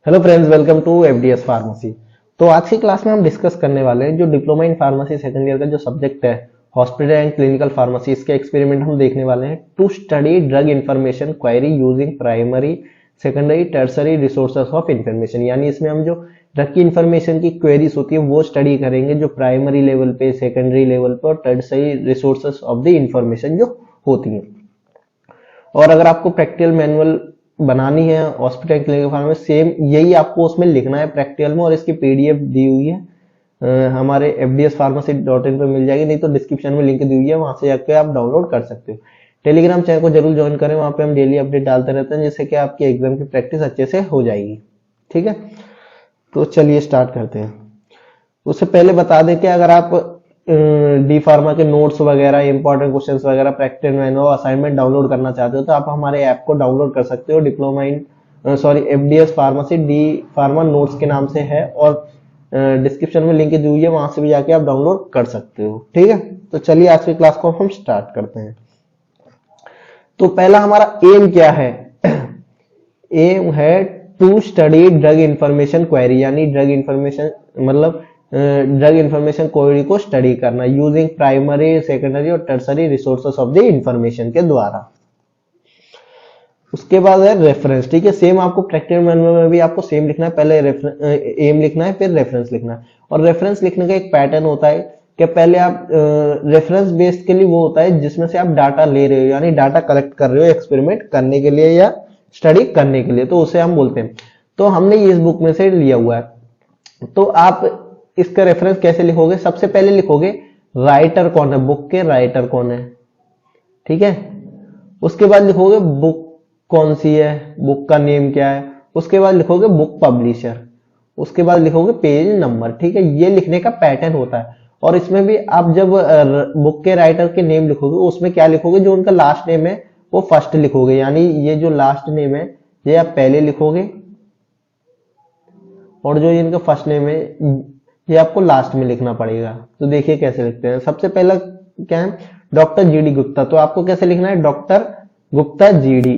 Hello friends, welcome to FDS pharmacy. तो आज की क्लास में हम डिस्कस करने वाले हैं जो diploma in pharmacy second year का जो सब्जेक्ट है हॉस्पिटल एंड क्लिनिकल फार्मेसी, इसके एक्सपेरिमेंट हम देखने वाले हैं। To study drug information query using primary secondary tertiary resources of information, यानी इसमें हम जो ड्रग की इंफॉर्मेशन की क्वेरीज होती है वो स्टडी करेंगे जो प्राइमरी लेवल पे, सेकेंडरी लेवल पे और tertiary resources of the information जो होती है। और अगर आपको प्रैक्टिकल मैनुअल बनानी है हॉस्पिटल क्लिनिकल फार्मेसी, सेम यही आपको उसमें लिखना है प्रैक्टिकल में, और इसकी पीडीएफ दी हुई है हमारे fdspharmacy.in पे मिल जाएगी, नहीं तो डिस्क्रिप्शन में लिंक दी हुई है, वहां से जाकर आप डाउनलोड कर सकते हो। टेलीग्राम चैनल को जरूर ज्वाइन करें, वहां पे हम डेली अपडेट डालते रहते हैं जिससे कि आपकी एग्जाम की प्रैक्टिस अच्छे से हो जाएगी। ठीक है, तो चलिए स्टार्ट करते हैं। उससे पहले बता दें कि अगर आप डी फार्मा के नोट्स वगैरह, इंपॉर्टेंट क्वेश्चंस वगैरह, प्रैक्टिकल मैनुअल, असाइनमेंट डाउनलोड करना चाहते हो तो आप हमारे ऐप को डाउनलोड कर सकते हो। Diploma in FDS pharmacy D pharma notes के नाम से है, और डिस्क्रिप्शन में लिंक दी हुई है, वहां से भी जाके आप डाउनलोड कर सकते हो। ठीक है, तो चलिए आज की क्लास को हम स्टार्ट करते हैं। तो पहला हमारा एम क्या है? एम है to study drug information query, यानी ड्रग इंफॉर्मेशन मतलब ड्रग इंफॉर्मेशन क्वेरी को स्टडी करना यूजिंग प्राइमरी सेकेंडरी और tertiary resources of the information के द्वारा। उसके बाद है रेफरेंस। ठीक है, सेम आपको प्रैक्टिकल मैनुअल में भी आपको सेम लिखना है, पहले एम लिखना है फिर रेफरेंस लिखना है। और रेफरेंस लिखने का एक पैटर्न होता है कि पहले आप रेफरेंस बेस्ड के लिए वो होता है जिसमें से आप डाटा ले रहे हो, यानी डाटा कलेक्ट कर रहे हो एक्सपेरिमेंट करने के लिए या स्टडी करने के लिए, तो उसे हम बोलते हैं। तो हमने ये इस बुक में से लिया हुआ है। तो आप इसका रेफरेंस कैसे लिखोगे? सबसे पहले लिखोगे राइटर कौन है, बुक के राइटर कौन है। ठीक है, उसके बाद लिखोगे बुक कौन सी है, बुक का नेम क्या है। उसके बाद लिखोगे बुक पब्लिशर, उसके बाद लिखोगे पेज नंबर। ठीक है, ये लिखने का पैटर्न होता है। और इसमें भी आप जब बुक के राइटर के नेम लिखोगे उसमें क्या लिखोगे, जो उनका लास्ट नेम है वो फर्स्ट लिखोगे, यानी ये जो लास्ट नेम है ये आप पहले लिखोगे, और जो इनका फर्स्ट नेम है ये आपको लास्ट में लिखना पड़ेगा। तो देखिए कैसे लिखते हैं। सबसे पहला क्या है, डॉक्टर जीडी गुप्ता, तो आपको कैसे लिखना है, डॉक्टर गुप्ता जीडी।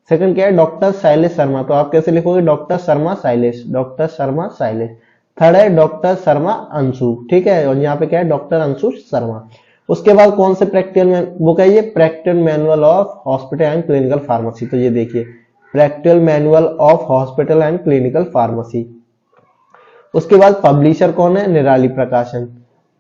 सेकंड क्या है, डॉक्टर शैलेश शर्मा, तो आप कैसे लिखोगे, doctor Sharma Shailesh, doctor Sharma Shailesh. Third है डॉक्टर शर्मा अंशु। ठीक है, और यहाँ पे क्या है, डॉक्टर अंशु शर्मा। उसके बाद कौन से प्रैक्टिकल में बुक है, ये practical manual of hospital and clinical pharmacy. तो ये देखिए practical manual of hospital and clinical pharmacy. उसके बाद पब्लिशर कौन है, निराली प्रकाशन,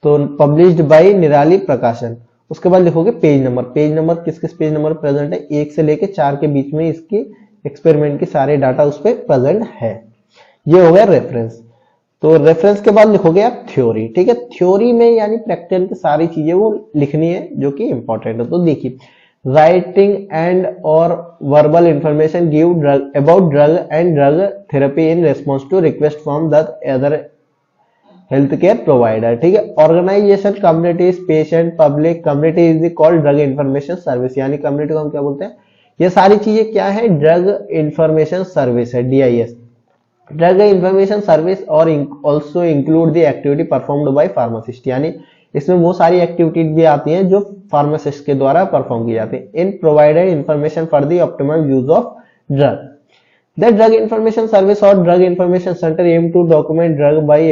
तो पब्लिश्ड बाय निराली प्रकाशन। उसके बाद लिखोगे पेज नंबर। पेज नंबर किस किस पेज नंबर प्रेजेंट है, 1 से लेके 4 के बीच में इसकी एक्सपेरिमेंट के सारे डाटा उस पर प्रेजेंट है। ये हो गया रेफरेंस। तो रेफरेंस के बाद लिखोगे आप थ्योरी। ठीक है, थ्योरी में यानी प्रैक्टिकल की सारी चीजें वो लिखनी है जो कि इंपॉर्टेंट है। तो देखिए, राइटिंग एंड और verbal information give drug about drug and drug therapy in response to request from the other health care provider. ठीक है, organisation, communities, patient, public, community is called drug information service, यानी community को हम क्या बोलते हैं, ये सारी चीजें क्या है, ड्रग इंफॉर्मेशन सर्विस है, DIS, ड्रग इंफॉर्मेशन सर्विस। और also include the activity performed by pharmacist, यानी इसमें वो सारी एक्टिविटी भी आती हैं जो फार्मासिस्ट के द्वारा परफॉर्म की जाती है। In provided information for the optimum use of drug. The drug information service और drug information centre aim to document drug by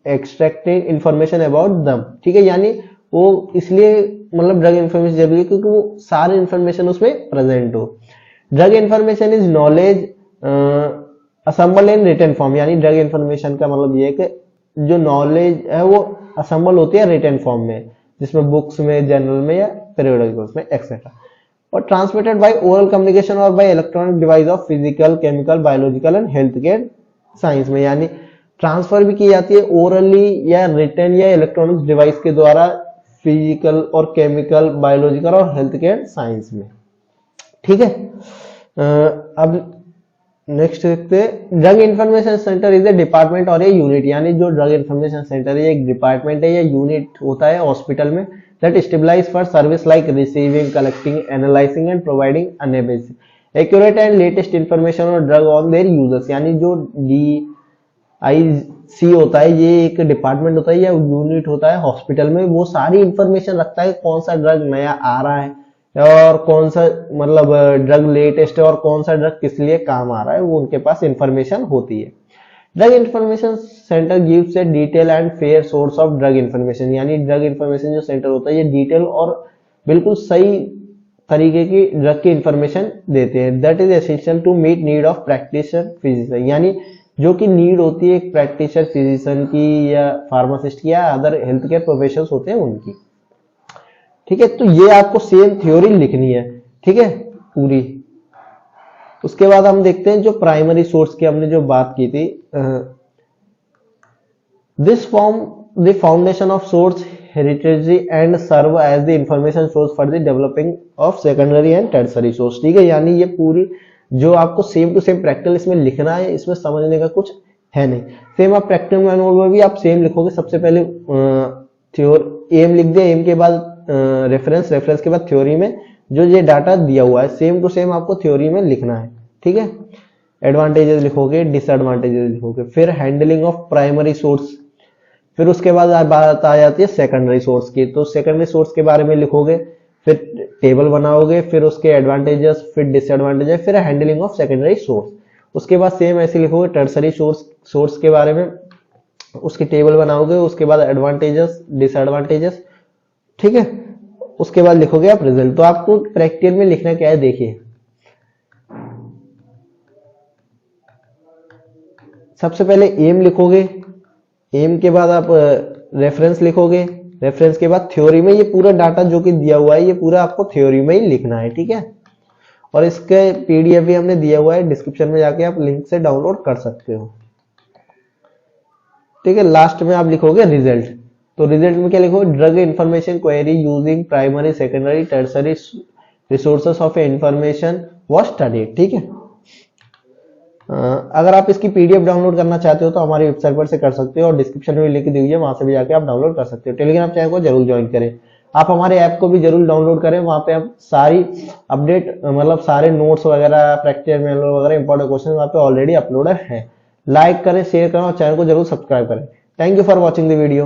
extracting information about them. ठीक है, यानी वो इसलिए मतलब ड्रग इंफॉर्मेशन जरूरी है क्योंकि वो सारी इंफॉर्मेशन उसमें प्रेजेंट हो। Drug information is knowledge assemble in written form, यानी ड्रग इंफॉर्मेशन का मतलब ये है कि जो नॉलेज है वो असेंबल होती है रिटन फॉर्म में, जिसमें बुक्स में, जर्नल में या पीरियोडिकल्स में एक्सेट्रा। और ट्रांसमिटेड बाय ओरल कम्युनिकेशन और bye electronic device of physical, chemical, biological and health care science में, यानी ट्रांसफर भी की जाती है ओरली या रिटन या इलेक्ट्रॉनिक्स डिवाइस के द्वारा फिजिकल और केमिकल, बायोलॉजिकल और हेल्थ केयर साइंस में। ठीक है, अब नेक्स्ट देखते हैं, drug information centre is A department और ए यूनिट, यानी जो ड्रग इंफॉर्मेशन सेंटर है एक डिपार्टमेंट है या यूनिट होता है हॉस्पिटल में, that stabilise for service like receiving, collecting, analysing and providing unbiased accurate and latest information और ड्रग ऑन देयर यूजर्स, यानी जो DIC होता है ये एक डिपार्टमेंट होता है या यूनिट होता है हॉस्पिटल में, वो सारी इंफॉर्मेशन रखता है कौन सा ड्रग नया आ रहा है और कौन सा मतलब ड्रग लेटेस्ट है और कौन सा ड्रग किस लिए काम आ रहा है, वो उनके पास इंफॉर्मेशन होती है। Drug information centre gives A detail and fair source of drug information, यानी ड्रग इंफॉर्मेशन जो सेंटर होता है ये डिटेल और बिल्कुल सही तरीके की ड्रग की इंफॉर्मेशन देते हैं। That is essential to meet need of practitioner physician, यानी जो कि नीड होती है एक प्रैक्टिशनर फिजिशियन की या फार्मासिस्ट की या अदर हेल्थ केयर प्रोफेशनल्स होते हैं उनकी। ठीक है, तो ये आपको सेम थ्योरी लिखनी है, ठीक है, पूरी। उसके बाद हम देखते हैं जो प्राइमरी सोर्स की हमने जो बात की थी, this form the foundation of source heritage and serve as the information source for the developing of secondary and tertiary source. ठीक है, यानी ये पूरी जो आपको सेम टू सेम प्रैक्टिकल इसमें लिखना है, इसमें समझने का कुछ है नहीं। सेम आप प्रैक्टिकल मैनुअल में भी आप सेम लिखोगे, सबसे पहले एम लिख दिया, एम के बाद रेफरेंस, रेफरेंस के बाद थ्योरी में जो ये डाटा दिया हुआ है सेम टू सेम आपको थ्योरी में लिखना है। ठीक है, एडवांटेजेस लिखोगे, डिसएडवांटेजेस लिखोगे, फिर हैंडलिंग ऑफ प्राइमरी सोर्स, फिर उसके बाद बात आ जाती है सेकेंडरी सोर्स की। तो सेकेंडरी सोर्स के बारे में लिखोगे, फिर टेबल बनाओगे, फिर उसके एडवांटेजेस, फिर डिसएडवांटेजेस, फिर हैंडलिंग ऑफ सेकेंडरी सोर्स। उसके बाद सेम ऐसे लिखोगे टर्सरी सोर्स के बारे में, उसकी टेबल बनाओगे, उसके बाद एडवांटेजेस, डिसएडवांटेजेस। ठीक है, उसके बाद लिखोगे आप रिजल्ट। तो आपको प्रैक्टिकल में लिखना क्या है, देखिए सबसे पहले एम लिखोगे, एम के बाद आप रेफरेंस लिखोगे, रेफरेंस के बाद थ्योरी में ये पूरा डाटा जो कि दिया हुआ है ये पूरा आपको थ्योरी में ही लिखना है। ठीक है, और इसके पीडीएफ भी हमने दिया हुआ है, डिस्क्रिप्शन में जाके आप लिंक से डाउनलोड कर सकते हो। ठीक है, लास्ट में आप लिखोगे रिजल्ट। तो रिजल्ट में क्या लिखोगे, drug information query using primary secondary tertiary resources of information was studied. ठीक है, अगर आप इसकी पीडीएफ डाउनलोड करना चाहते हो तो हमारी वेबसाइट पर से कर सकते हो, और डिस्क्रिप्शन में लिंक दी हुई है, वहां से भी जाके आप डाउनलोड कर सकते हो। टेलीग्राम चैनल को जरूर ज्वाइन करें, आप हमारे ऐप को भी जरूर डाउनलोड करें, वहां पे आप सारी अपडेट मतलब सारे नोट्स वगैरह, प्रैक्टिकल मैनुअल वगैरह, इंपॉर्टेंट क्वेश्चन वहां पे ऑलरेडी अपलोडेड है। लाइक करें, शेयर करें और चैनल को जरूर सब्सक्राइब करें। Thank you for watching the video.